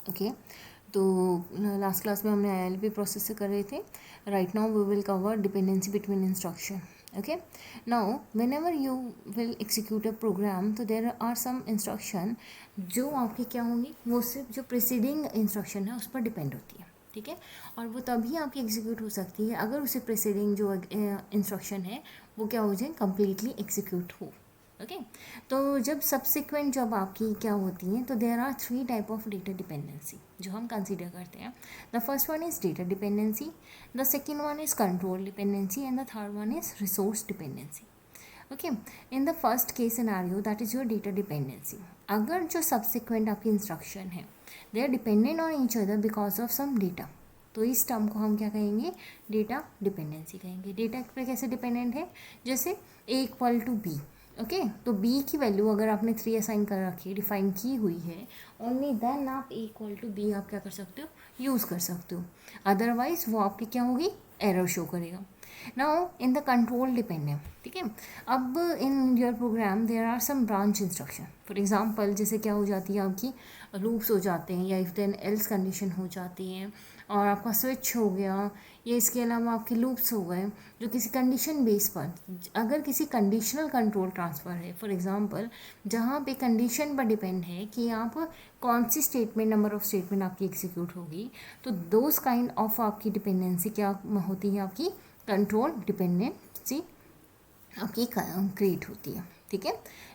Okay, तो last class में हमने ILP प्रोसेस से कर रहे थे. Right now we will cover dependency between instruction. Okay, now whenever you will execute a program, तो देर आर सम इंस्ट्रक्शन जो आपकी क्या होंगी, वो सिर्फ जो प्रिसीडिंग इंस्ट्रक्शन है उस पर डिपेंड होती है. ठीक है, और वो तभी आपकी एग्जीक्यूट हो सकती है अगर उसे प्रिसीडिंग जो इंस्ट्रक्शन है वो क्या हो जाए, कम्प्लीटली एग्जीक्यूट हो. ओके, तो जब सब्सिक्वेंट जब आपकी क्या होती हैं, तो देर आर 3 टाइप ऑफ डेटा डिपेंडेंसी जो हम कंसिडर करते हैं. The first one is data dependency, the second one is control dependency and the third one is resource dependency. Okay, in the first case scenario that is your data dependency, अगर जो subsequent आपकी instruction है they are dependent on each other because of some data, तो इस term को हम क्या कहेंगे, डेटा डिपेंडेंसी कहेंगे. डेटा पे कैसे डिपेंडेंट है, जैसे A equal to B. Okay, तो B की वैल्यू अगर आपने 3 असाइन कर रखी है, डिफाइन की हुई है, ओनली देन आप A इक्वल टू बी आप क्या कर सकते हो, यूज़ कर सकते हो. अदरवाइज वो आपकी क्या होगी, एरर शो करेगा. Now in the control dependent, ठीक है, अब in your program there are some branch instruction. For example जैसे क्या हो जाती है आपकी, लूप्स हो जाते हैं या इफ देन एल्स कंडीशन हो जाती हैं, और आपका स्विच हो गया, या इसके अलावा आपके लूप्स हो गए जो किसी कंडीशन बेस पर, अगर किसी कंडीशनल कंट्रोल ट्रांसफ़र है, फॉर एग्जांपल जहाँ पे कंडीशन पर डिपेंड है कि आप कौन सी स्टेटमेंट, नंबर ऑफ स्टेटमेंट आपकी एग्जीक्यूट होगी, तो दोज काइंड ऑफ आपकी डिपेंडेंसी क्या होती है, आपकी कंट्रोल डिपेंडेंसी आपकी क्रिएट होती है. ठीक है,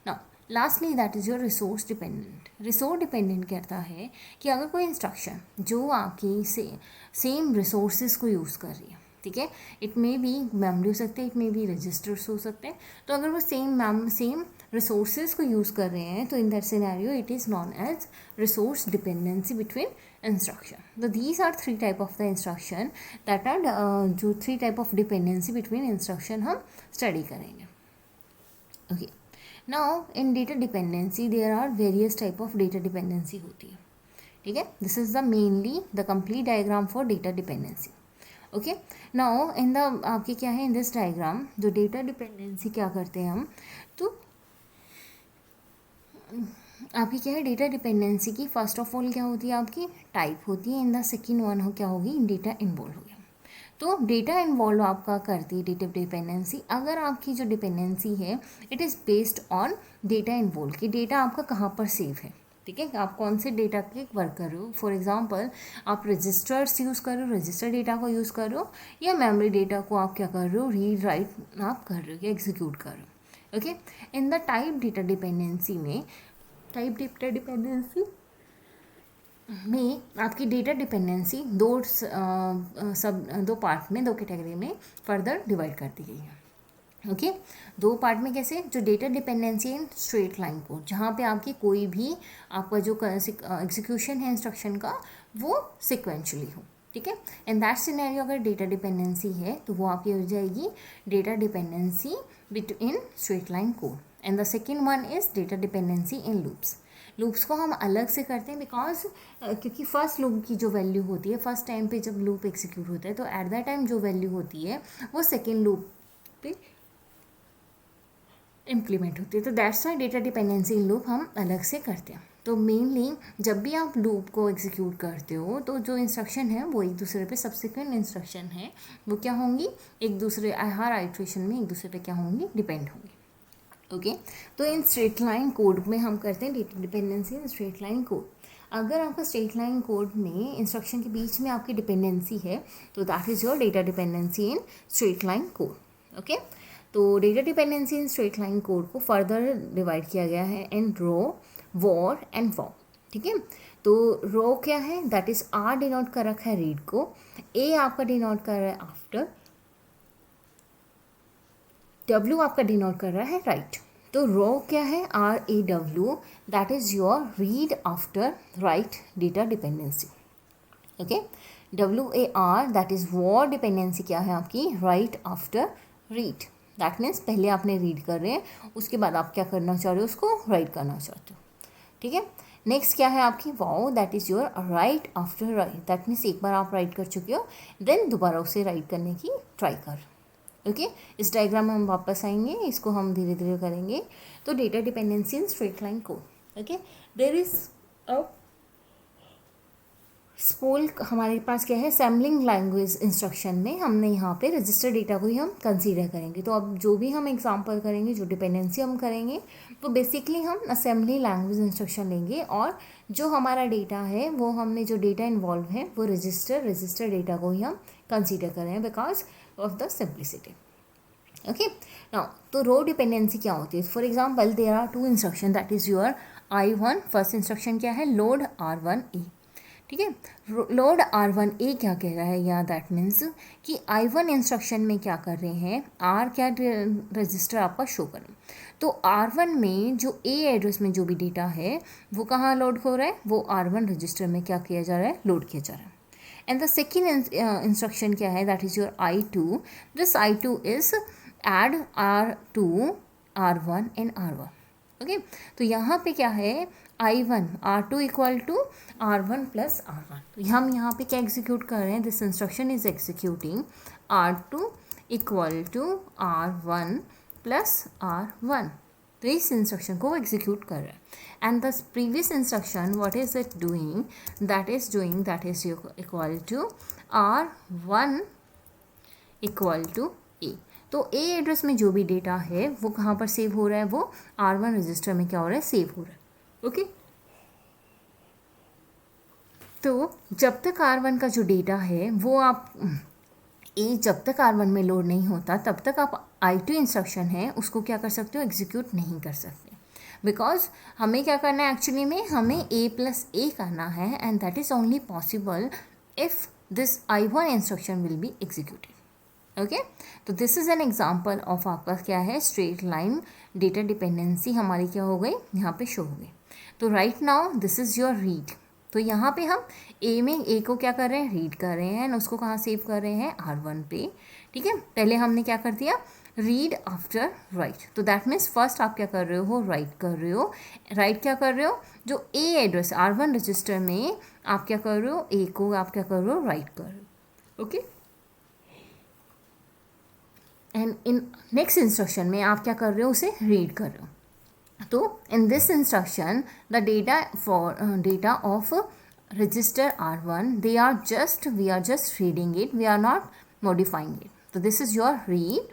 ना lastly that is your resource dependent. Resource dependent कहता है कि अगर कोई इंस्ट्रक्शन जो आपकी सेम रिसोर्सेज को यूज़ कर रही है, ठीक है, इट मे बी मेमोरी हो सकते हैं, इट मे बी रजिस्टर्स हो सकते हैं, तो अगर वो सेम रिसोर्सेज को यूज़ कर रहे हैं, तो in that scenario it is known as resource dependency between instruction. तो these are 3 type of the instruction that are जो 3 type of dependency between instruction हम स्टडी करेंगे. Okay, now in data dependency there are various type of data dependency होती है. ठीक है, this is the mainly the complete diagram for data dependency. Okay, now in the आपके क्या है, in this diagram जो डेटा डिपेंडेंसी क्या करते हैं हम, तो आपकी क्या है, डेटा डिपेंडेंसी की फर्स्ट ऑफ ऑल क्या होती है, आपकी टाइप होती है, इन द सेकेंड वन हो क्या होगी, डेटा इन्वॉल्व हो गया. तो डेटा इन्वॉल्व आपका करती है डेटा डिपेंडेंसी, अगर आपकी जो डिपेंडेंसी है it is based on data involve, कि डेटा आपका कहाँ पर सेव है. ठीक है, आप कौन से डेटा के वर्क कर रहे हो. फॉर एग्जांपल आप रजिस्टर्स यूज़ कर रहे हो, रजिस्टर डेटा को यूज़ कर रहे हो, या मेमोरी डेटा को आप क्या कर रहे हो, रीड राइट आप कर रहे हो या एग्जीक्यूट कर रहे हो. Okay, in the type data dependency में, टाइप डेटा डिपेंडेंसी में आपकी डेटा डिपेंडेंसी दो पार्ट में, दो कैटेगरी में फर्दर डिवाइड कर दी गई है. ओके, दो पार्ट में कैसे, जो data dependency in straight line code, जहाँ पे आपकी कोई भी आपका जो एग्जीक्यूशन है इंस्ट्रक्शन का वो सिक्वेंशली हो. ठीक है, इन दैट सिनेरियो अगर डेटा डिपेंडेंसी है तो वो आपकी हो जाएगी data dependency in straight line code. And the second one is data dependency in loops. Loops को हम अलग से करते हैं बिकॉज क्योंकि फर्स्ट लूप की जो वैल्यू होती है, फर्स्ट टाइम पे जब लूप एग्जीक्यूट होता है तो एट दैट टाइम जो वैल्यू होती है वो सेकेंड लूप पे इम्प्लीमेंट होती है. तो that's Y data dependency in loop हम अलग से करते हैं. तो मेनली जब भी आप लूप को एग्जीक्यूट करते हो तो जो इंस्ट्रक्शन है वो एक दूसरे पे, सब्सिक्वेंट इंस्ट्रक्शन है वो क्या होंगी, एक दूसरे हर आइट्रेशन में एक दूसरे पे क्या होंगी, डिपेंड होंगी. ओके, तो इन स्ट्रेट लाइन कोड में हम करते हैं data dependency in straight line code. अगर आपका स्ट्रेट लाइन कोड में इंस्ट्रक्शन के बीच में आपकी डिपेंडेंसी है तो that is your data dependency in straight line code. Okay, तो data dependency in straight line code को फर्दर डिवाइड किया गया है इन रो, वॉर एंड वॉ. ठीक है, तो रो क्या है, दैट इज़ आर डिनोट कर रखा है रीड को, ए आपका डिनोट कर रहा है आफ्टर, डब्ल्यू आपका डिनोट कर रहा है राइट. तो रो क्या है, RAW, that is your read after right data dependency. Okay, WAR that is war dependency क्या है आपकी, right after read. That means पहले आपने रीड कर रहे हैं, उसके बाद आप क्या करना चाह रहे हो, उसको राइट करना चाहते हो. ठीक है, नेक्स्ट क्या है आपकी wow, that is your right after right. That means एक बार आप राइट कर चुके हो, देन दोबारा उसे राइट करने की ट्राई कर. ओके, इस डायग्राम में हम वापस आएंगे, इसको हम धीरे धीरे करेंगे. तो data dependency in straight line code. Okay, there is a whole हमारे पास क्या है, असेंबलिंग लैंग्वेज इंस्ट्रक्शन में हमने यहाँ पे रजिस्टर डेटा को ही हम कंसीडर करेंगे। तो अब जो भी हम एग्जांपल करेंगे, जो डिपेंडेंसी हम करेंगे, तो बेसिकली हम असेंबली लैंग्वेज इंस्ट्रक्शन लेंगे और जो हमारा डेटा है वो हमने जो डेटा इन्वॉल्व है वो रजिस्टर डेटा को ही हम कंसीडर करें because of the simplicity. Okay, now तो रो डिपेंडेंसी क्या होती है? For example there are two instruction, that is your I1। First instruction क्या है, लोड R1A। ठीक है, लोड R1A क्या कह रहा है, या दैट मीन्स कि I1 इंस्ट्रक्शन में क्या कर रहे हैं, R क्या रजिस्टर आपका शो करें। तो R1 में जो A एड्रेस में जो भी डेटा है वो कहाँ लोड हो रहा है, वो R1 रजिस्टर में क्या किया जा रहा है, लोड किया जा रहा है। एंड द सेकेंड इंस्ट्रक्शन क्या है, that is your I2। This I2 is add R2 R1 and R1। Okay, तो यहाँ पे क्या है, I1 R2 equal to R1 plus R1। तो हम यहाँ पे क्या एग्जीक्यूट कर रहे हैं, this instruction is executing R2 equal to R1 plus R1। तो इस इंस्ट्रक्शन को एग्जीक्यूट कर रहा है। And the previous instruction what is it doing, that is equal to R1 equal to A। तो A एड्रेस में जो भी डेटा है वो कहाँ पर सेव हो रहा है, वो R1 रजिस्टर में क्या हो रहा है, सेव हो रहा है। ओके, तो जब तक R1 का जो डेटा है वो आप जब तक R1 में लोड नहीं होता तब तक आप I2 इंस्ट्रक्शन है उसको क्या कर सकते हो, एग्जीक्यूट नहीं कर सकते। बिकॉज हमें क्या करना है, एक्चुअली में हमें A प्लस A करना है and that is only possible if this I1 instruction will be executed. Okay, तो this is an example of आपका क्या है, स्ट्रेट लाइन डेटा डिपेंडेंसी हमारी क्या हो गई, यहाँ पे शो हो गई। तो right now this is your read. तो यहाँ पे हम A को क्या कर रहे हैं, रीड कर रहे हैं, उसको कहाँ सेव कर रहे हैं, R1 पे। ठीक है, पहले हमने क्या कर दिया, रीड आफ्टर राइट। तो दैट मीन्स फर्स्ट आप क्या कर रहे हो, राइट कर रहे हो। राइट क्या कर रहे हो, जो A एड्रेस R1 रजिस्टर में आप क्या कर रहे हो, A को आप क्या कर रहे हो, राइट कर रहे हो। Okay, and in next instruction में आप क्या कर रहे हो, उसे रीड कर रहे हो। तो in this instruction the data of register R1 we are just reading it, we are not modifying it. तो दिस इज़ योर रीड।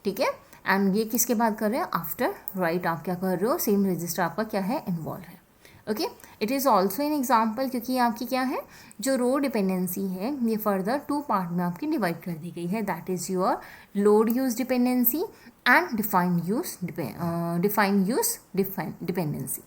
ठीक है, एंड ये किसके बाद कर रहे हैं, आफ्टर राइट आप क्या कर रहे हो, सेम रजिस्टर आपका क्या है, इन्वॉल्व है। Okay, it is also an example, क्योंकि आपकी क्या है, जो रो डिपेंडेंसी है ये फर्दर टू पार्ट में आपकी डिवाइड कर दी गई है, that is your load use dependency and define use dependency.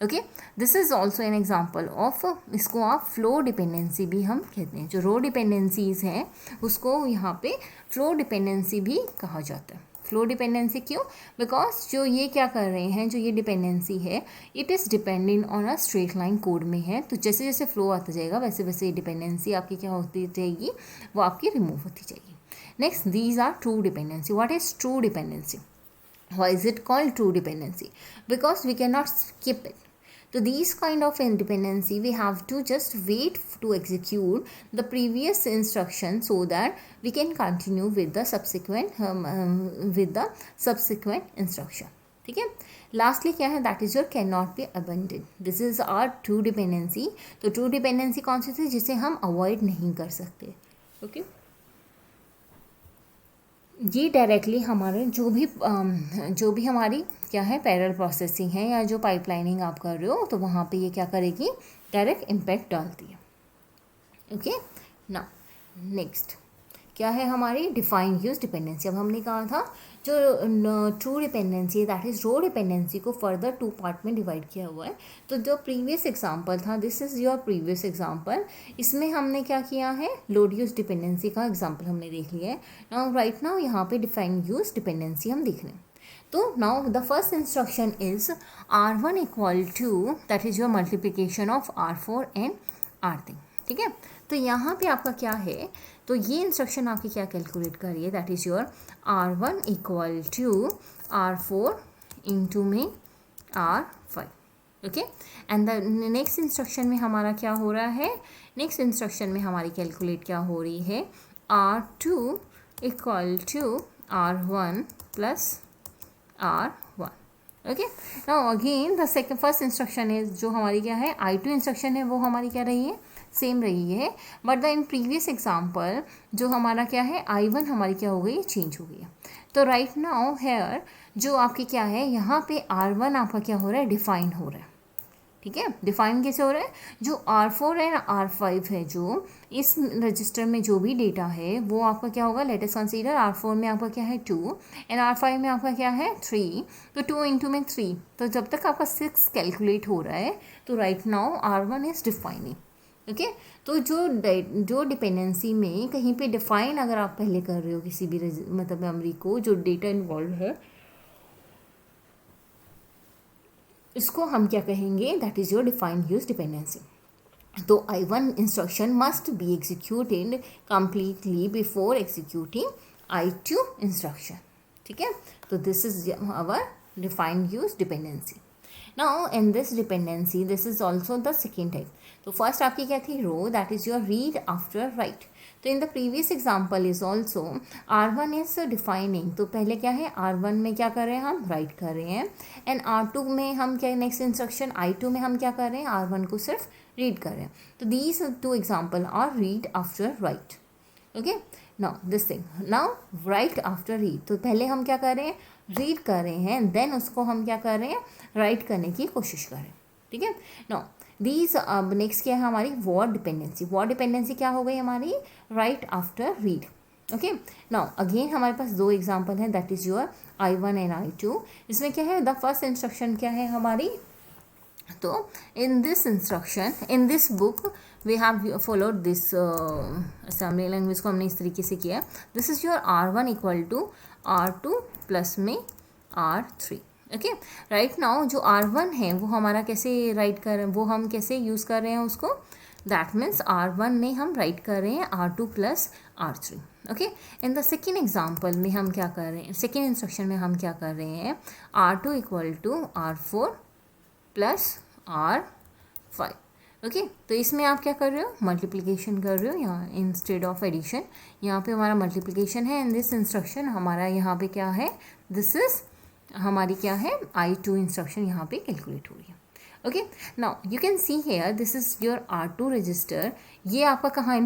Okay, this is also an example of, इसको आप फ्लो डिपेंडेंसी भी हम कहते हैं। जो रो डिपेंडेंसीज हैं उसको यहाँ पे फ्लो डिपेंडेंसी भी कहा जाता है। फ्लो डिपेंडेंसी क्यों, बिकॉज जो ये क्या कर रहे हैं, जो ये डिपेंडेंसी है it is dependent on a straight line code में है। तो जैसे जैसे फ्लो आता जाएगा वैसे वैसे ये डिपेंडेंसी आपकी क्या होती जाएगी, वो आपकी रिमूव होती जाएगी। Next, these are true dependency. What is true dependency? Why is it called true dependency? Because we can not skip it. So these kind of independency we have to just wait to execute the previous instruction so that we can continue with the subsequent instruction. ठीक है, lastly क्या है, that is your can not be abandoned. This is our true dependency. तो true dependency कौन सी थी, जिसे हम अवॉइड नहीं कर सकते। ओके, ये डायरेक्टली हमारे जो भी हमारी क्या है पैरेलल प्रोसेसिंग है या जो पाइपलाइनिंग आप कर रहे हो तो वहाँ पे ये क्या करेगी, डायरेक्ट इम्पैक्ट डालती है। ओके, ना नेक्स्ट क्या है हमारी डिफाइन यूज डिपेंडेंसी। अब हमने कहा था जो ट्रू डिपेंडेंसी है दैट इज़ रो डिपेंडेंसी को फर्दर टू पार्ट में डिवाइड किया हुआ है। तो जो प्रीवियस एग्जांपल था, this is your previous example, इसमें हमने क्या किया है, लोड यूज डिपेंडेंसी का एग्जांपल हमने देख लिया है। नाउ राइट नाउ यहाँ पे डिफाइन यूज डिपेंडेंसी हम देख रहे हैं। तो now the first instruction is R1 equal to, that is your multiplication of R4 and R3। ठीक है, तो यहाँ पे आपका क्या है, तो ये इंस्ट्रक्शन आपकी क्या कैलकुलेट करिए, that is your R1 equal to R4 into में R5। Okay, and the next instruction में हमारा क्या हो रहा है, नेक्स्ट इंस्ट्रक्शन में हमारी कैलकुलेट क्या हो रही है, R2 equal to R1 plus R1। Okay, now again the second first instruction is, जो हमारी क्या है I2 इंस्ट्रक्शन है वो हमारी क्या रही है, सेम रही है, but the in previous example जो हमारा क्या है I1 हमारी क्या हो गई है, चेंज हो गई है। तो राइट नाउ हेयर जो आपकी क्या है, यहाँ पे R1 आपका क्या हो रहा है, डिफाइन हो रहा है। ठीक है, डिफाइन कैसे हो रहा है, जो R4 एंड R5 है, जो इस रजिस्टर में जो भी डेटा है वो आपका क्या होगा, लेट अस कंसीडर R4 में आपका क्या है 2 एंड R5 में आपका क्या है 3, तो 2 इंटू में 3, तो जब तक आपका 6 कैलकुलेट हो रहा है तो right now R1 is defining. Okay, तो जो डिपेंडेंसी में कहीं पे डिफाइन अगर आप पहले कर रहे हो किसी भी मतलब मेमोरी को, जो डेटा इन्वॉल्व है, इसको हम क्या कहेंगे, that is your defined use dependency. तो I1 instruction must be executed completely before executing I2 instruction. ठीक है, तो this is our defined use dependency. Now in this dependency this is also the second type. तो first आपकी क्या थी, रो, that is your read after write. तो in the previous example is also R1 is defining, तो पहले क्या है R1 में क्या कर रहे हैं, हम राइट कर रहे हैं, एंड R2 में हम क्या, नेक्स्ट इंस्ट्रक्शन I2 में हम क्या कर रहे हैं, R1 को सिर्फ रीड कर रहे हैं। तो these two example are read after write. Okay, now this thing, now write after read, तो पहले हम क्या कर रहे हैं, रीड कर रहे हैं, देन उसको हम क्या कर रहे हैं, राइट करने की कोशिश कर रहे हैं। ठीक है, नाउ दीज, अब नेक्स्ट क्या है हमारी, वर्ड डिपेंडेंसी। वर्ड डिपेंडेंसी क्या हो गई हमारी, right after read. Okay, now again हमारे पास दो एग्जाम्पल हैं, that is your I1 and I2। इसमें क्या है, द फर्स्ट इंस्ट्रक्शन क्या है हमारी, तो in this instruction, in this book we have followed this assembly language को हमने इस तरीके से किया, this is your R1 equal to R2 plus में R3। ओके, राइट नाउ जो R1 है वो हमारा कैसे राइट कर रहे हैं, वो हम कैसे यूज़ कर रहे हैं उसको, दैट मीन्स R1 में हम राइट कर रहे हैं R2 plus R3। Okay, in the second example में हम क्या कर रहे हैं, सेकेंड इंस्ट्रक्शन में हम क्या कर रहे हैं, R2 equal to R4 plus R5। Okay, तो इसमें आप क्या कर रहे हो, मल्टीप्लिकेशन कर रहे हो यहाँ इंस्टेड ऑफ एडिशन। यहाँ पे हमारा मल्टीप्लिकेशन है, इन दिस इंस्ट्रक्शन हमारा यहाँ पे क्या है, दिस इज हमारी क्या है, I2 इंस्ट्रक्शन यहाँ पे कैलकुलेट हो रही है। Okay, now you can see here this is your R2 register. ये आपका कहाँ,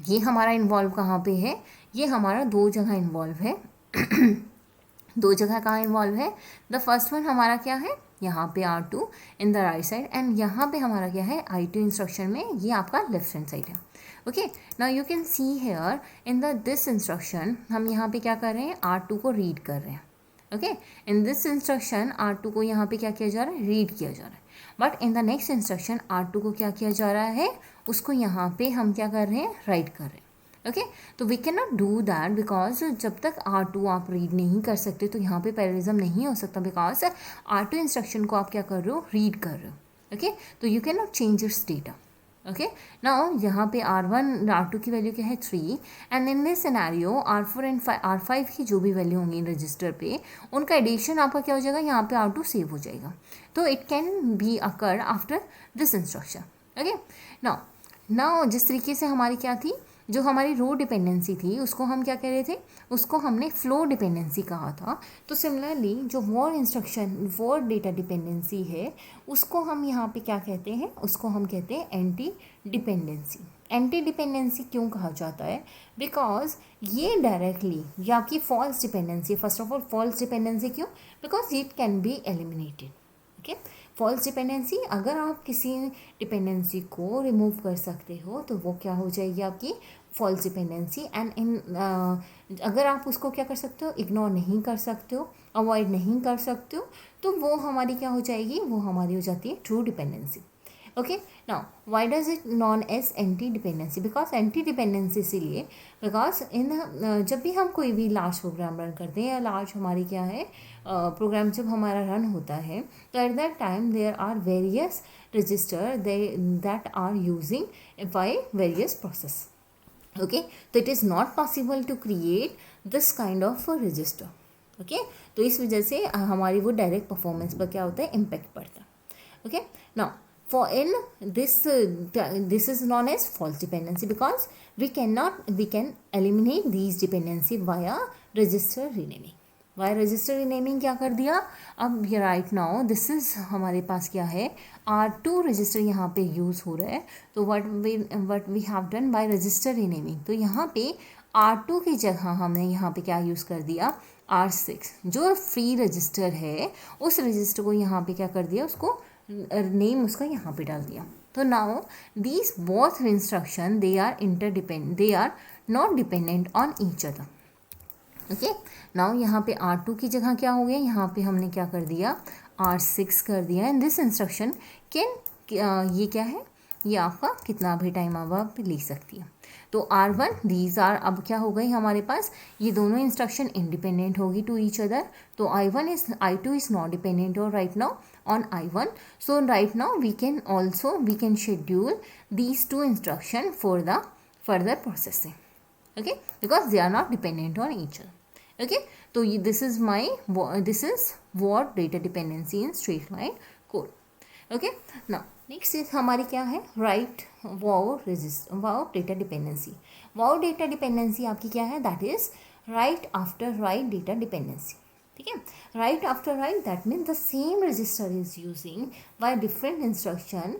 ये हमारा इन्वॉल्व कहाँ पे है, ये हमारा दो जगह इन्वॉल्व है दो जगह कहाँ इन्वॉल्व है, द फर्स्ट वन हमारा क्या है, यहाँ पे R2 in the right side, and यहाँ पे हमारा क्या है, I2 इंस्ट्रक्शन में ये आपका लेफ्ट हैंड साइड है। Okay, now you can see here in the this instruction हम यहाँ पे क्या कर रहे हैं, R2 को रीड कर रहे हैं। Okay, in this instruction R2 को यहाँ पे क्या किया जा रहा है, रीड किया जा रहा है, but in the next instruction R2 को क्या किया जा रहा है, उसको यहाँ पे हम क्या कर रहे हैं, राइट कर रहे हैं। ओके, तो we can not do that, because जब तक R2 आप रीड नहीं कर सकते तो यहाँ पे पैरेललिज्म नहीं हो सकता, बिकॉज R2 इंस्ट्रक्शन को आप क्या कर रहे हो, रीड कर रहे हो। ओके, तो you can not change it's data. Okay, now यहाँ पे R1 R2 की वैल्यू क्या है 3, and in this scenario R4 and R5 की जो भी वैल्यू होंगी रजिस्टर पे, उनका एडिशन आपका क्या हो जाएगा, यहाँ पे R2 सेव हो जाएगा। तो it can be occur after this instruction. Okay, now जिस तरीके से हमारी क्या थी, जो हमारी रो डिपेंडेंसी थी उसको हम क्या कह रहे थे, उसको हमने फ्लो डिपेंडेंसी कहा था। तो सिमिलरली जो word instruction, word data dependency है, उसको हम यहाँ पे क्या कहते हैं, उसको हम कहते हैं एंटी डिपेंडेंसी। एंटी डिपेंडेंसी क्यों कहा जाता है, बिकॉज ये डायरेक्टली, ये आपकी फॉल्स डिपेंडेंसी है। First of all false dependency क्यों, because it can be eliminated. Okay, false dependency, अगर आप किसी डिपेंडेंसी को रिमूव कर सकते हो तो वो क्या हो जाएगी आपकी फॉल्स डिपेंडेंसी। एंड अगर आप उसको क्या कर सकते हो, इग्नोर नहीं कर सकते हो, अवॉइड नहीं कर सकते हो, तो वो हमारी क्या हो जाएगी, वो हमारी हो जाती है true dependency. Okay, now why does it known as anti dependency, because anti dependency इसीलिए बिकॉज इन जब भी हम कोई भी लार्ज प्रोग्राम रन करते हैं, या लार्ज हमारी क्या है प्रोग्राम जब हमारा रन होता है, तो at that time there are various register that are using by various process. Okay, तो it is not possible to create this kind of register. Okay, तो इस वजह से हमारी वो डायरेक्ट परफॉर्मेंस पर क्या होता है, इम्पैक्ट पड़ता है। Okay, now for in this is known as false dependency, because we can eliminate these dependency via register renaming. Via register renaming क्या कर दिया, अब ये राइट नाउ दिस इज हमारे पास क्या है, R2 रजिस्टर यहाँ पे यूज़ हो रहा है। तो what we have done by register renaming, तो यहाँ पे R2 की जगह हमने यहाँ पे क्या यूज़ कर दिया, R6 जो फ्री रजिस्टर है उस रजिस्टर को यहाँ पे क्या कर दिया, उसको नेम उसका यहाँ पे डाल दिया। तो now these both instruction they are not dependent on each other. Okay, now यहाँ पे R2 की जगह क्या हो गया, यहाँ पे हमने क्या कर दिया, R6 कर दिया। एंड दिस इंस्ट्रक्शन कैन ये क्या है, ये आपका कितना भी टाइम आप ले सकती है। तो R1 दीज आर, अब क्या हो गई हमारे पास, ये दोनों इंस्ट्रक्शन इंडिपेंडेंट होगी टू ईच अदर। तो I2 इज नॉट डिपेंडेंट और right now on I1. So right now we can schedule these two instruction for the further processing. Okay, because they are not dependent on each other. Okay, so this is what data dependency in straight line code. Okay, now next is हमारी क्या है, write wow data dependency. Wow data dependency आपकी क्या है, that is write after write data dependency. ठीक है, right after right that mean the same register is using by different instruction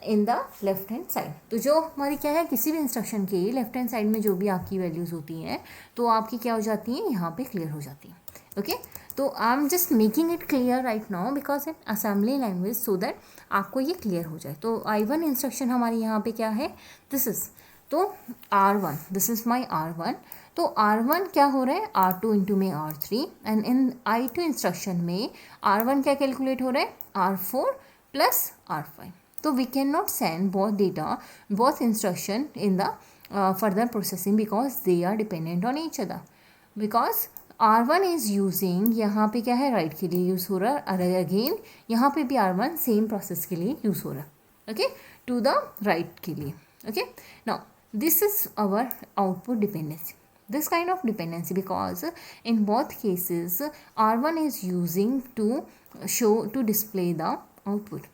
in the left hand side. तो जो हमारी क्या है, किसी भी इंस्ट्रक्शन के लेफ्ट हैंड साइड में जो भी आपकी वैल्यूज़ होती हैं तो आपकी क्या हो जाती हैं, यहाँ पे क्लियर हो जाती हैं। ओके, तो I am just making it clear right now because in assembly language, so that आपको ये क्लियर हो जाए। तो I1 इंस्ट्रक्शन हमारी यहाँ पे क्या है, दिस इज, तो R1, this is my R1। तो R1 क्या हो रहा है, R2 इंटू में R3 and in I2 instruction में R1 क्या कैलकुलेट हो रहा है, R4 प्लस R5। तो we can not send both instruction in the further processing because they are dependent on each other. Because R1 is using, यहाँ पे क्या है, राइट के लिए यूज़ हो रहा है, और अगेन यहाँ पे भी R1 सेम प्रोसेस के लिए यूज़ हो रहा है। ओके, टू द राइट के लिए। Okay, now this is our output dependency, this kind of dependency, because in both cases R1 is using to display the output.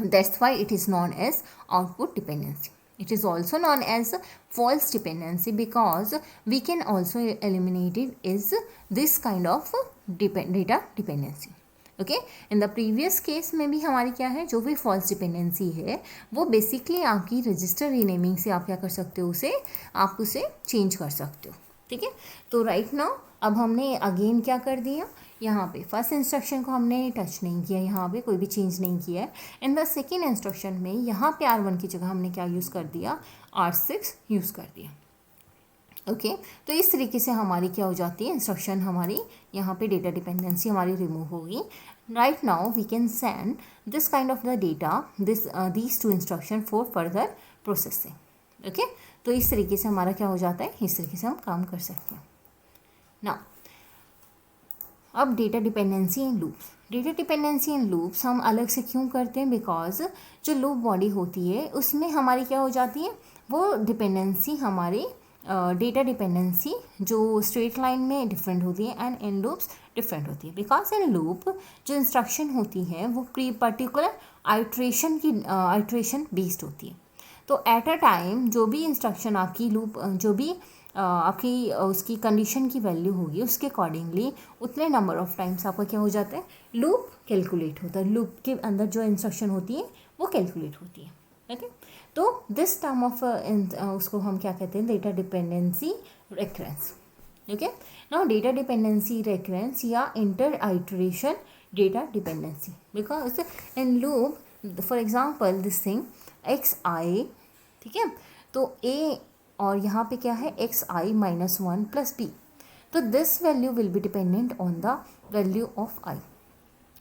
That's why it is known as output dependency. It is also known as false dependency because we can also eliminate it as this kind of data dependency. Okay, in the previous case में भी हमारी क्या है, जो भी false dependency है वो basically आपकी रजिस्टर रीनेमिंग से आप क्या कर सकते हो, आप उसे चेंज कर सकते हो। ठीक है, तो राइट नाउ अब हमने अगेन क्या कर दिया, यहाँ पे फर्स्ट इंस्ट्रक्शन को हमने टच नहीं किया, यहाँ पे कोई भी चेंज नहीं किया है। इन द सेकेंड इंस्ट्रक्शन में यहाँ पे R1 की जगह हमने क्या यूज़ कर दिया, R6 यूज़ कर दिया। ओके, तो इस तरीके से हमारी क्या हो जाती है, इंस्ट्रक्शन हमारी यहाँ पे डेटा डिपेंडेंसी हमारी रिमूव होगी। Right now we can send this kind of the data these two instruction for further processing. Okay, तो इस तरीके से हमारा क्या हो जाता है, इस तरीके से हम काम कर सकते हैं। नाउ अब डेटा डिपेंडेंसी इन लूप्स, डेटा डिपेंडेंसी इन लूप्स हम अलग से क्यों करते हैं, बिकॉज जो लूप बॉडी होती है उसमें हमारी क्या हो जाती है, वो डिपेंडेंसी हमारी डेटा डिपेंडेंसी जो स्ट्रेट लाइन में डिफरेंट होती है एंड इन लूप्स डिफरेंट होती है। बिकॉज इन लूप जो इंस्ट्रक्शन होती है वो पर्टिकुलर आइट्रेशन बेस्ड होती है। तो एट अ टाइम जो भी इंस्ट्रक्शन आपकी लूप जो भी आपकी उसकी कंडीशन की वैल्यू होगी उसके अकॉर्डिंगली उतने नंबर ऑफ टाइम्स आपका क्या हो जाता है, लूप कैलकुलेट होता है, लूप के अंदर जो इंस्ट्रक्शन होती है वो कैलकुलेट होती है। ओके, तो दिस टर्म ऑफ उसको हम क्या कहते हैं, data dependency recurrence. Okay, now data dependency recurrence या inter iteration data dependency, because in loop for example this thing xi, ठीक है, तो a और यहाँ पे क्या है xi माइनस 1 प्लस b, तो this value will be dependent on the value of i।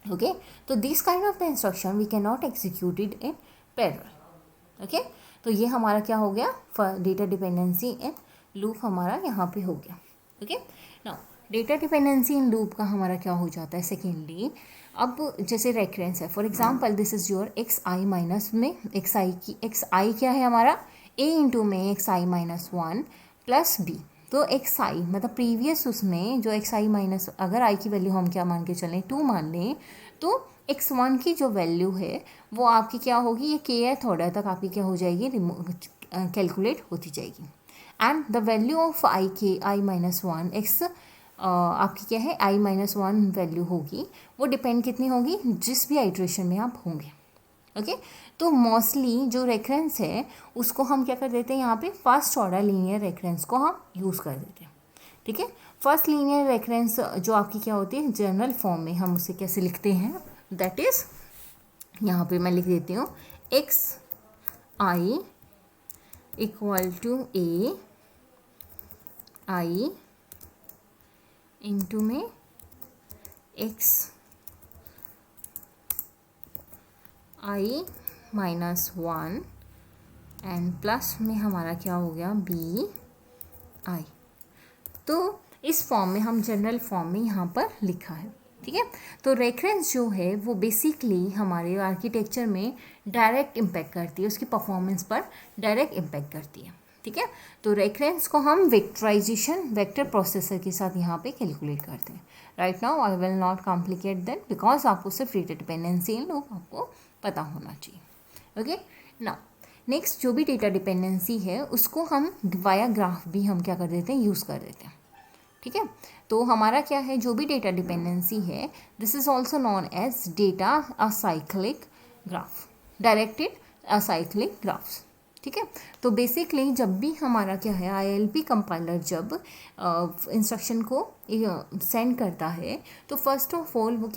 Okay, तो this kind of the instruction we can not executed in parallel. Okay, तो ये हमारा क्या हो गया, डेटा डिपेंडेंसी इन लूप हमारा यहाँ पे हो गया। Okay, now data dependency in loop का हमारा क्या हो जाता है, सेकेंडली अब जैसे रेफरेंस है, for example this is your xi minus में xi क्या है हमारा, a इंटू में xi माइनस 1 प्लस b। तो xi मतलब प्रीवियस उसमें जो xi माइनस, अगर i की वैल्यू हम क्या मान के चलें 2 मान लें, तो x1 की जो वैल्यू है वो आपकी क्या होगी, ये kth ऑर्डर तक आपकी क्या हो जाएगी, कैलकुलेट होती जाएगी। And the value of i minus 1 x आपकी क्या है i-1 वैल्यू होगी, वो डिपेंड कितनी होगी, जिस भी आइट्रेशन में आप होंगे। ओके तो मोस्टली जो रेफरेंस है उसको हम क्या कर देते हैं, यहाँ पे फर्स्ट ऑर्डर लीनियर रेफरेंस को हम यूज़ कर देते हैं। ठीक है, फर्स्ट लीनियर रेफरेंस जो आपकी क्या होती है जनरल फॉर्म में, हम उसे कैसे लिखते हैं, दैट इज़ यहाँ पे मैं लिख देती हूँ X I equal to A I into में एक्स i-1 एंड प्लस में हमारा क्या हो गया बी आई। तो इस फॉर्म में हम जनरल फॉर्म में यहाँ पर लिखा है। ठीक है, तो रेफरेंस जो है वो बेसिकली हमारे आर्किटेक्चर में डायरेक्ट इम्पैक्ट करती है, उसकी परफॉर्मेंस पर डायरेक्ट इम्पैक्ट करती है। ठीक है, तो रेफरेंस को हम वेक्टराइजेशन वेक्टर प्रोसेसर के साथ यहाँ पे कैलकुलेट करते हैं। Right now I will not complicate that, because आपको सिर्फ डेटा डिपेंडेंसी लोग आपको पता होना चाहिए। ओके ना, नेक्स्ट जो भी डेटा डिपेंडेंसी है उसको हम वाया ग्राफ भी हम क्या कर देते हैं, यूज़ कर देते हैं। ठीक है, तो हमारा क्या है, जो भी डेटा डिपेंडेंसी है this is also known as data acyclic graph, directed acyclic graphs. ठीक है, तो बेसिकली जब भी हमारा क्या है ILP कंपाइलर जब इंस्ट्रक्शन को सेंड करता है तो फर्स्ट ऑफ ऑल वो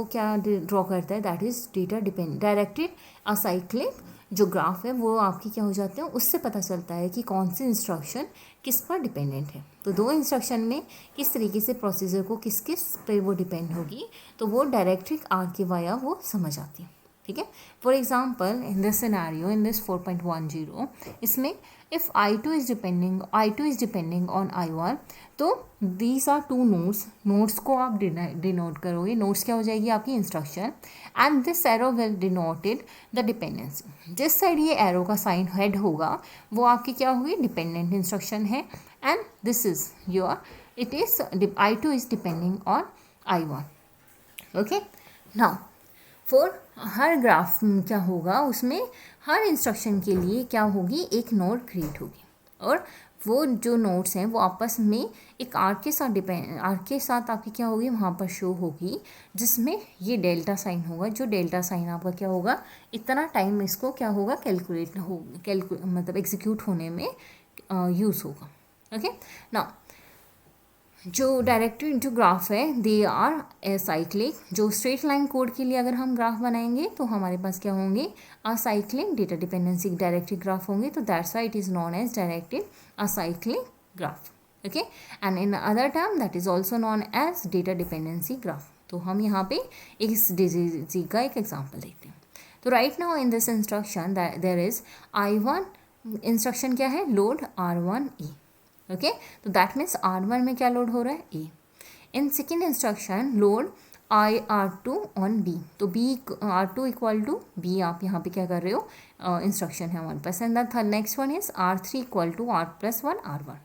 क्या ड्रॉ करता है, that is data directed acyclic जो ग्राफ है वो आपकी क्या हो जाते हैं, उससे पता चलता है कि कौन सी इंस्ट्रक्शन किस पर डिपेंडेंट है। तो दो इंस्ट्रक्शन में किस तरीके से प्रोसीजर को किस किस पे वो डिपेंड होगी, तो वो डायरेक्ट्रिक आर्क के वाया वो समझ आती है। ठीक है, for example in this scenario in this 4.10 इसमें if I2 is depending on I1, तो दीज आर टू नोड्स को आप डिनोट करोगे, नोड्स क्या हो जाएगी आपकी instruction, and this arrow will denoted the dependency. जिस साइड ये एरो का साइन हेड होगा वो आपकी क्या होगी, डिपेंडेंट इंस्ट्रक्शन है, and this is your it is I2 is depending on I1। Okay, now for her graph क्या होगा, उसमें हर इंस्ट्रक्शन के लिए क्या होगी, एक नोड क्रिएट होगी, और वो जो नोड्स हैं वो आपस में एक आर्क के साथ आपकी क्या होगी वहाँ पर शो होगी, जिसमें ये डेल्टा साइन होगा। जो डेल्टा साइन आपका क्या होगा, इतना टाइम इसको क्या होगा मतलब एग्जीक्यूट होने में यूज़ होगा। ओके, नाउ जो डायरेक्टेड जो ग्राफ है दे आर असाइक्लिक। जो स्ट्रेट लाइन कोड के लिए अगर हम ग्राफ बनाएंगे तो हमारे पास क्या होंगे, acyclic data dependency directed graph होंगे, तो that's why it is known as directed acyclic graph. Okay, and in other term that is also known as data dependency graph. तो हम यहाँ पे इस डिजीज का एक एग्जाम्पल देखते हैं। तो right now in this instruction there is I1 instruction क्या है, लोड R1E। ओके, तो दैट मीन्स R1 में क्या लोड हो रहा है, A। In second instruction load R2 on B, तो R2 इक्वल टू B आप यहाँ पे क्या कर रहे हो, इंस्ट्रक्शन है हमारे पास, and the next one is R3 equal to R+1 R1।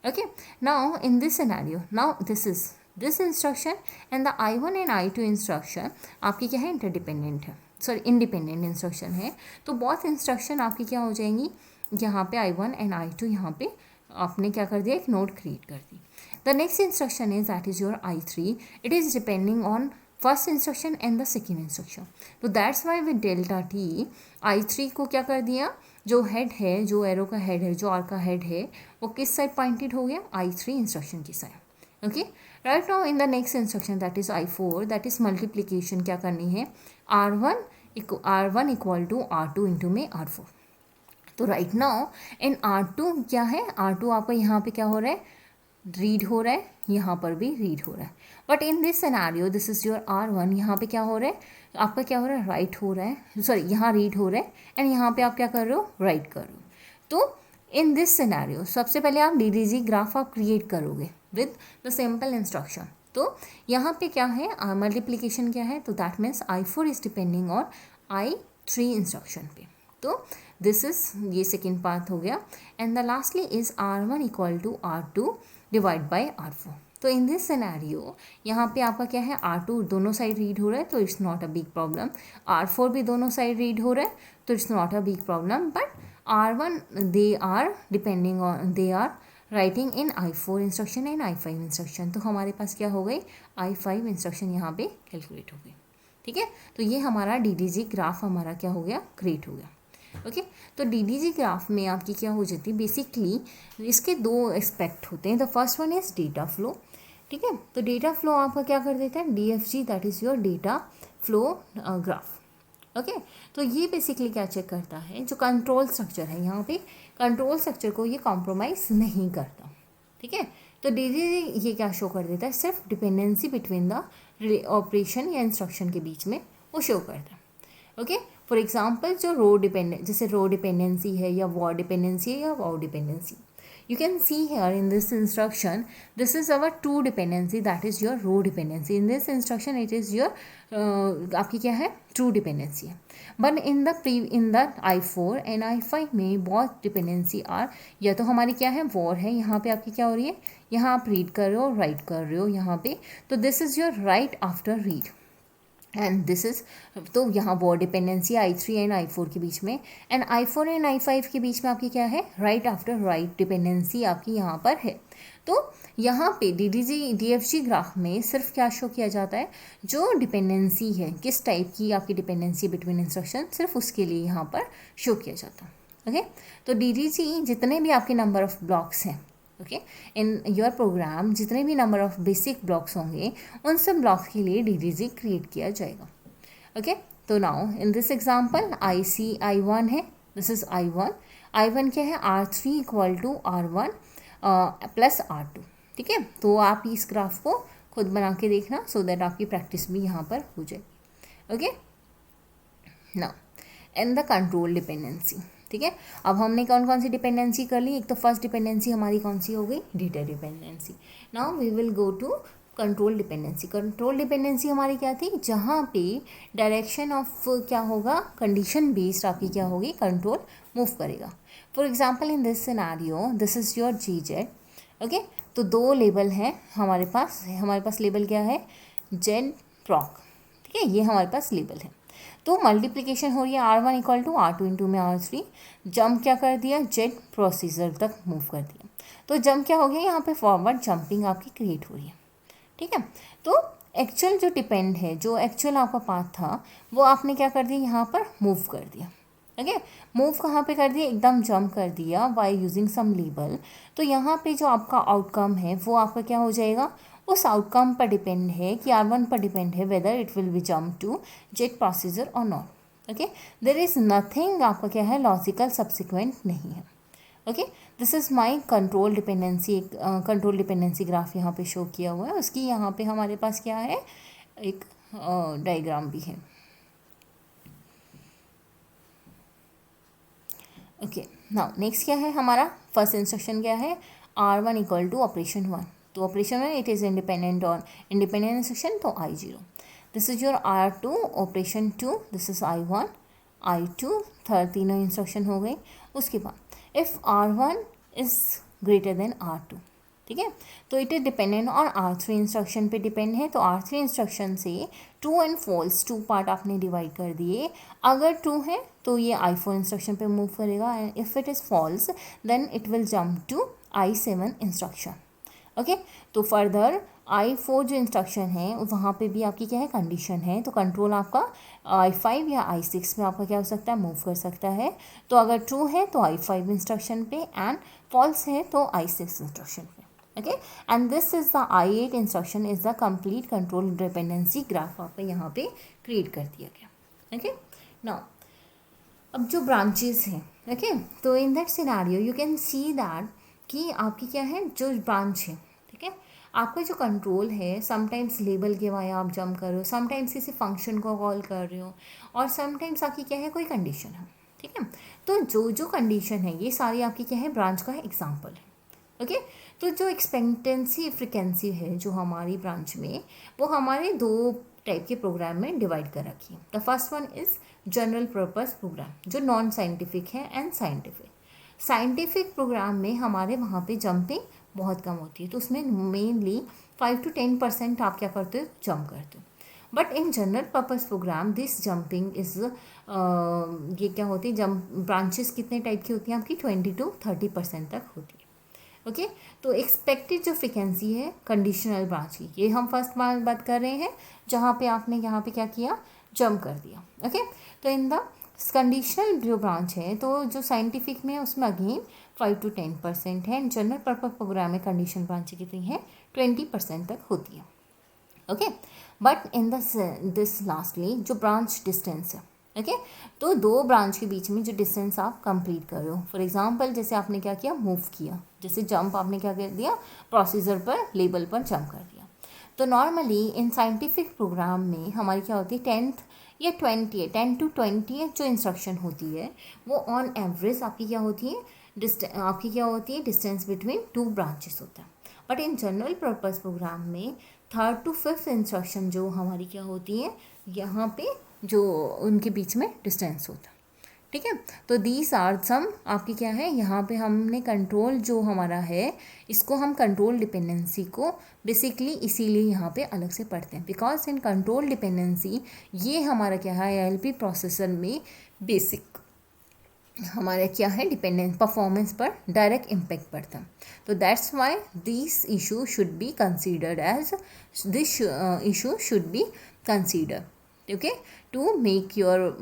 Okay, now in this scenario, now this instruction and the I1 and I2 instruction आपकी क्या है, इंटरडिपेंडेंट है, सॉरी इंडिपेंडेंट इंस्ट्रक्शन है। तो बहुत इंस्ट्रक्शन आपकी क्या हो जाएंगी, यहाँ पे I1 एंड I2 यहाँ पे आपने क्या कर दिया, एक नोड क्रिएट कर दी। The next instruction is that is your I3, it is depending on first instruction and the second instruction. तो that's why with delta T I3 को क्या कर दिया, जो हेड है, जो एरो का हेड है, जो आर का हेड है, वो किस साइड पॉइंटेड हो गया, I3 इंस्ट्रक्शन की side. Okay, right now in the next instruction that is I4, that is multiplication क्या करनी है, R1 equal to R2 into में R4। तो राइट नाउ इन R2 क्या है, R2 आपका यहाँ पे क्या हो रहा है, रीड हो रहा है, यहाँ पर भी रीड हो रहा है। But in this scenario this is your R1, यहाँ पे क्या हो रहा है, आपका क्या हो रहा है, राइट हो रहा है, सॉरी यहाँ रीड हो रहा है, एंड यहाँ पे आप क्या कर रहे हो, राइट कर रहे हो। तो इन दिस सिनेरियो सबसे पहले आप DDG ग्राफ आप क्रिएट करोगे विद द सिंपल इंस्ट्रक्शन। तो यहाँ पे क्या है, मल्टीप्लीकेशन क्या है, तो that means I4 is depending on I3 instruction पे। तो दिस इज ये सेकेंड पार्ट हो गया, and the lastly is R1 equal to R2 divide by R4। तो इन दिस सिनेरियो यहाँ पे आपका क्या है, R2 दोनों साइड रीड हो रहा है, तो it's not a big problem. R4 भी दोनों साइड रीड हो रहा है, तो it's not a big problem. But R1 they are depending on, they are writing in I4 instruction and I5 instruction. तो हमारे पास क्या हो गई, I5 इंस्ट्रक्शन यहाँ पे कैलकुलेट हो गई। ठीक है, तो ये हमारा DDG ग्राफ हमारा क्या हो गया, क्रिएट हो गया। ओके, तो DDG ग्राफ में आपकी क्या हो जाती है, बेसिकली इसके दो एस्पेक्ट होते हैं। The first one is data flow. ठीक है, तो डेटा फ्लो आपका क्या कर देता है, DFG, that is your data flow graph. Okay, तो ये बेसिकली क्या चेक करता है, जो कंट्रोल स्ट्रक्चर है, यहाँ पे कंट्रोल स्ट्रक्चर को ये कॉम्प्रोमाइज़ नहीं करता। ठीक है, तो DDG ये क्या शो कर देता है, सिर्फ डिपेंडेंसी बिटवीन द ऑपरेशन या इंस्ट्रक्शन के बीच में वो शो करता है। ओके, फॉर एग्जांपल जो रो डिपेंडेंट, जैसे रो डिपेंडेंसी है या वॉर डिपेंडेंसी है या wow dependency, you can see here in this instruction, this is our true dependency, that is your row dependency. In this instruction it is your आपकी क्या है, true dependency है। but in the I4 and I5 में बहुत dependency are, या तो हमारी क्या है, वॉर है, यहाँ पे आपकी क्या हो रही है, यहाँ आप रीड कर रहे हो, राइट कर रहे हो यहाँ पे, तो this is your right after read and this is, तो यहाँ war dependency I3 and I4 के बीच में, एंड I4 एंड I5 के बीच में आपकी क्या है, राइट आफ्टर राइट डिपेंडेंसी आपकी यहाँ पर है। तो यहाँ पे DFG ग्राफ में सिर्फ क्या शो किया जाता है, जो डिपेंडेंसी है, किस टाइप की आपकी डिपेंडेंसी बिटवीन इंस्ट्रक्शन, सिर्फ उसके लिए यहाँ पर शो किया जाता है। ओके, तो DDG जितने भी आपके नंबर ऑफ ब्लॉक्स हैं, ओके, इन योर प्रोग्राम जितने भी नंबर ऑफ बेसिक ब्लॉक्स होंगे, उन सब ब्लॉक्स के लिए DDG क्रिएट किया जाएगा। ओके, तो now in this example I1 है, दिस इज I1 क्या है, R3 equal to R1 plus R2। ठीक है, तो आप इस ग्राफ को खुद बना के देखना, सो दैट आपकी प्रैक्टिस भी यहाँ पर हो जाए। Okay, now and the control dependency. ठीक है, अब हमने कौन कौन सी डिपेंडेंसी कर ली, एक तो फर्स्ट डिपेंडेंसी हमारी कौन सी हो गई, data dependency. Now we will go to control dependency. Control dependency हमारी क्या थी, जहाँ पे डायरेक्शन ऑफ क्या होगा, कंडीशन बेस्ड आपकी क्या होगी, कंट्रोल मूव करेगा। For example in this scenario this is your GZ। Okay, तो दो लेबल हैं हमारे पास लेबल क्या है, जेड प्रॉक। ठीक है, ये हमारे पास लेबल है। तो मल्टीप्लिकेशन हो रही है, R1 equal to R2 into में R3, जंप क्या कर दिया, जेड प्रोसीजर तक मूव कर दिया। तो जंप क्या हो गया, यहाँ पे फॉरवर्ड जंपिंग आपकी क्रिएट हो रही है। ठीक है, तो एक्चुअल जो डिपेंड है, जो एक्चुअल आपका पाथ था, वो आपने क्या कर दिया, यहाँ पर मूव कर दिया। ओके, मूव कहाँ पे कर दिया, एकदम जंप कर दिया बाय यूजिंग सम लेबल। तो यहाँ पे जो आपका आउटकम है वो आपका क्या हो जाएगा, उस आउटकम पर डिपेंड है कि R1 पर डिपेंड है whether it will be jump to Z procedure और not. Okay, there is nothing आपका क्या है, लॉजिकल सब्सिक्वेंट नहीं है। Okay, this is my control dependency graph यहाँ पे शो किया हुआ है। उसकी यहाँ पे हमारे पास क्या है, एक डायग्राम भी है। ओके, नाउ नेक्स्ट क्या है हमारा, फर्स्ट इंस्ट्रक्शन क्या है, R1 इक्वल टू ऑपरेशन 1। तो operation 1 it is independent on independent instruction, तो I0। This is your R2 operation 2, this is I1 I2, third तीनों इंस्ट्रक्शन हो गई। उसके बाद if R1 is greater than R2, ठीक है, तो इट इज़ डिपेंडेंट और R3 इंस्ट्रक्शन पे डिपेंड है। तो R3 इंस्ट्रक्शन से ट्रू एंड फॉल्स 2 पार्ट आपने डिवाइड कर दिए। अगर ट्रू है तो ये I4 इंस्ट्रक्शन पे मूव करेगा, and if it is false then it will jump to I7 instruction. Okay, तो फर्दर I4 जो इंस्ट्रक्शन है वहाँ पे भी आपकी क्या है, कंडीशन है। तो कंट्रोल आपका I5 या I6 में आपका क्या हो सकता है, मूव कर सकता है। तो अगर ट्रू है तो I5 इंस्ट्रक्शन पे, एंड फॉल्स है तो I6 इंस्ट्रक्शन पे। Okay, and this is the I8 instruction is the complete control dependency graph आपका यहाँ पे क्रिएट कर दिया गया। ओके, नाउ अब जो ब्रांचेस हैं, ओके, तो in that scenario you can see that कि आपकी क्या है, जो ब्रांच है, ठीक है, आपका जो कंट्रोल है, समटाइम्स लेबल के वाया आप जंप कर रहे हो, समटाइम्स किसी फंक्शन को कॉल कर रहे हो, और समटाइम्स आपकी क्या है, कोई कंडीशन है। ठीक है, तो जो जो कंडीशन है ये सारी आपकी क्या है, ब्रांच का है एग्जाम्पल है। ओके, तो जो एक्सपेक्टेंसी फ्रिक्वेंसी है जो हमारी ब्रांच में, वो हमारे दो टाइप के प्रोग्राम में डिवाइड कर रखी है। The first one is general purpose program, जो नॉन साइंटिफिक है, एंड साइंटिफिक प्रोग्राम में हमारे वहाँ पे जंपिंग बहुत कम होती है, तो उसमें मेनली 5 to 10% आप क्या करते हो, जंप करते हो। But in general purpose program this jumping is ये क्या होती है, जंप ब्रांचेस कितने टाइप की होती हैं आपकी, 20 to 30% तक होती है। ओके, तो एक्सपेक्टेड जो फ्रिक्वेंसी है कंडीशनल ब्रांच की, ये हम फर्स्ट बात कर रहे हैं जहाँ पे आपने यहाँ पे क्या किया, जंप कर दिया। ओके, तो इन द कंडीशनल जो ब्रांच है, तो जो साइंटिफिक में है उसमें अगेन 5 to 10% है, जनरल पर्पज प्रोग्राम में कंडीशन ब्रांच कितनी है, 20% तक होती है। Okay, but in this lastly जो ब्रांच डिस्टेंस है, ओके, तो दो ब्रांच के बीच में जो डिस्टेंस आप कंप्लीट कर रहे हो, फॉर एग्जांपल जैसे आपने क्या किया, मूव किया, जैसे जंप आपने क्या कर दिया, प्रोसीजर पर लेबल पर जंप कर दिया। तो नॉर्मली इन साइंटिफिक प्रोग्राम में हमारी क्या होती है, 10 to 20 जो इंस्ट्रक्शन होती है वो ऑन एवरेज आपकी क्या होती है, डिस्टेंस बिटवीन टू ब्रांचेस होता है। But in general purpose program में 3rd to 5th इंस्ट्रक्शन जो हमारी क्या होती है, यहाँ पे जो उनके बीच में डिस्टेंस होता है। ठीक है, तो दीज आर सम आपकी क्या है, यहाँ पे हमने कंट्रोल जो हमारा है, इसको हम कंट्रोल डिपेंडेंसी को बेसिकली इसीलिए यहाँ पे अलग से पढ़ते हैं, बिकॉज इन कंट्रोल डिपेंडेंसी ये हमारा क्या है, ALP प्रोसेसर में बेसिक हमारा क्या है, डिपेंडेंस परफॉर्मेंस पर डायरेक्ट इम्पैक्ट पड़ता है। तो that's why this issue should be considered as this issue should be consider, okay, to make your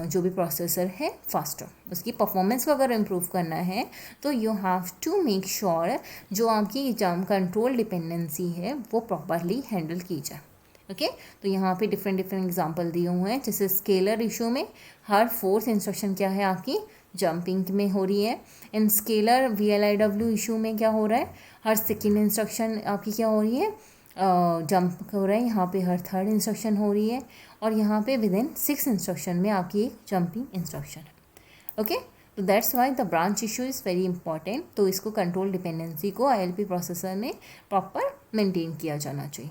जो भी प्रोसेसर है फास्टर, उसकी परफॉर्मेंस को अगर इम्प्रूव करना है तो you have to make sure जो आपकी कंट्रोल डिपेंडेंसी है वो प्रॉपरली हैंडल की जाए। ओके, तो यहाँ पे डिफरेंट एग्जांपल दिए हुए हैं, जैसे स्केलर इशू में हर 4th इंस्ट्रक्शन क्या है आपकी, जंपिंग में हो रही है। इन स्केलर VLIW इशू में क्या हो रहा है, हर 2nd इंस्ट्रक्शन आपकी क्या हो रही है, जंप हो रहा है, यहाँ पे हर 3rd इंस्ट्रक्शन हो रही है, और यहाँ पे विद इन 6 इंस्ट्रक्शन में आपकी एक जंपिंग इंस्ट्रक्शन है। ओके, तो that's why the branch issue is very important. तो इसको कंट्रोल डिपेंडेंसी को ILP प्रोसेसर में प्रॉपर मेंटेन किया जाना चाहिए।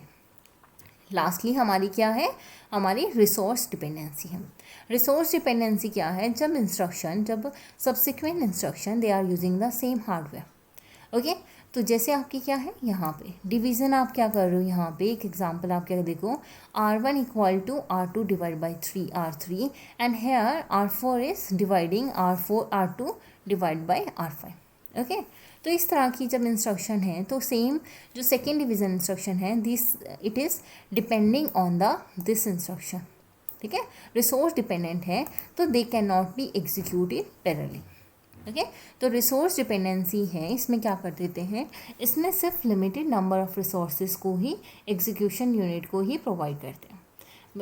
लास्टली हमारी क्या है, हमारी रिसोर्स डिपेंडेंसी है। रिसोर्स डिपेंडेंसी क्या है, जब subsequent instruction they are using the same hardware. Okay, तो जैसे आपकी क्या है, यहाँ पे डिवीज़न आप क्या कर रहे हो, यहाँ पे एक एग्जांपल आप क्या देखो, R1 = R2 divide by 3 R3 and here R4 is dividing R2 divide by R5। Okay, तो इस तरह की जब इंस्ट्रक्शन है तो सेम जो सेकेंड डिवीज़न इंस्ट्रक्शन है, this it is depending on this instruction. ठीक है, रिसोर्स डिपेंडेंट है तो they can not be executed parallelly. Okay, तो रिसोर्स डिपेंडेंसी है, इसमें क्या कर देते हैं, इसमें सिर्फ लिमिटेड नंबर ऑफ रिसोर्सेज को ही एग्जीक्यूशन यूनिट को ही प्रोवाइड करते हैं।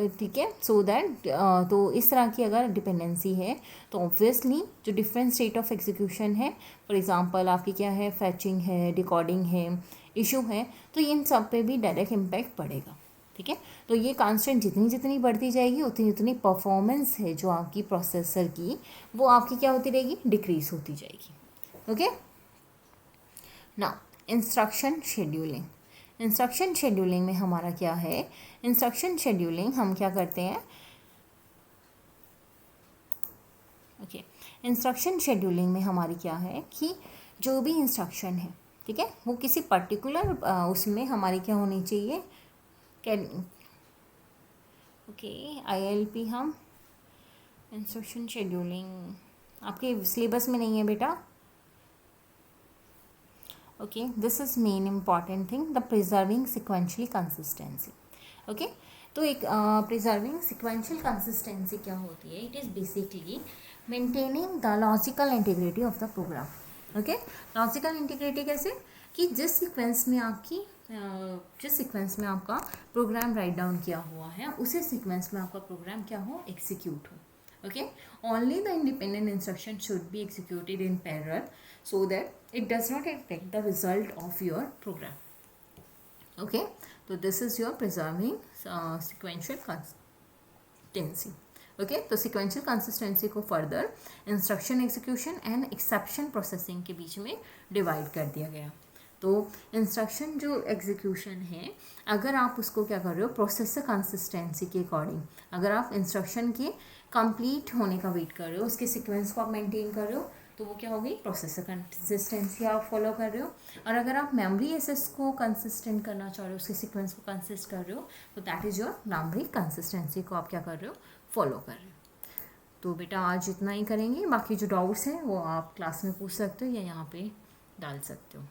ठीक है, सो दैट तो इस तरह की अगर डिपेंडेंसी है तो ऑब्वियसली जो डिफरेंट स्टेट ऑफ एग्जीक्यूशन है, फॉर एग्जांपल आपकी क्या है, फैचिंग है, डिकोडिंग है, इशू है, तो इन सब पे भी डायरेक्ट इम्पैक्ट पड़ेगा। ठीक है, तो ये कांस्टेंट जितनी जितनी बढ़ती जाएगी उतनी उतनी परफॉर्मेंस है जो आपकी प्रोसेसर की, वो आपकी क्या होती रहेगी, डिक्रीज होती जाएगी। Okay, now instruction scheduling. Instruction scheduling में हमारा क्या है, इंस्ट्रक्शन शेड्यूलिंग हम क्या करते हैं, ओके, इंस्ट्रक्शन शेड्यूलिंग में हमारी क्या है कि जो भी इंस्ट्रक्शन है, ठीक है, वो किसी पर्टिकुलर उसमें हमारी क्या होनी चाहिए, ओके, ILP हम इंस्ट्रक्शन शेड्यूलिंग आपके सिलेबस में नहीं है बेटा। Okay, this is main important thing, the preserving sequential consistency. Okay, तो एक प्रिजर्विंग सिक्वेंशियल कंसिस्टेंसी क्या होती है, it is basically maintaining the logical integrity of the program. Okay, logical integrity कैसे, कि जिस सीक्वेंस में आपका प्रोग्राम राइट डाउन किया हुआ है उसी सीक्वेंस में आपका प्रोग्राम क्या हो, एग्जीक्यूट हो। Okay, only the independent instruction should be executed in parallel so that it does not affect the result of your program. Okay, so this is your preserving sequential consistency. Okay, तो sequential consistency को further instruction execution and exception processing के बीच में divide कर दिया गया। तो instruction जो execution है, अगर आप उसको क्या कर रहे हो, प्रोसेसर कंसिस्टेंसी के अकॉर्डिंग, अगर आप इंस्ट्रक्शन के कंप्लीट होने का वेट कर रहे हो, उसके सीक्वेंस को आप मेंटेन कर रहे हो, तो वो क्या होगी, प्रोसेसर कंसिस्टेंसी आप फॉलो कर रहे हो। और अगर आप मेमोरी एक्सेस को कंसिस्टेंट करना चाह रहे हो, उसके सीक्वेंस को कंसिस्ट कर रहे हो, तो that is your memory consistency को आप क्या कर रहे हो, फॉलो कर रहे हो। तो बेटा आज इतना ही करेंगे, बाकी जो डाउट्स हैं वो आप क्लास में पूछ सकते हो या यहाँ पे डाल सकते हो।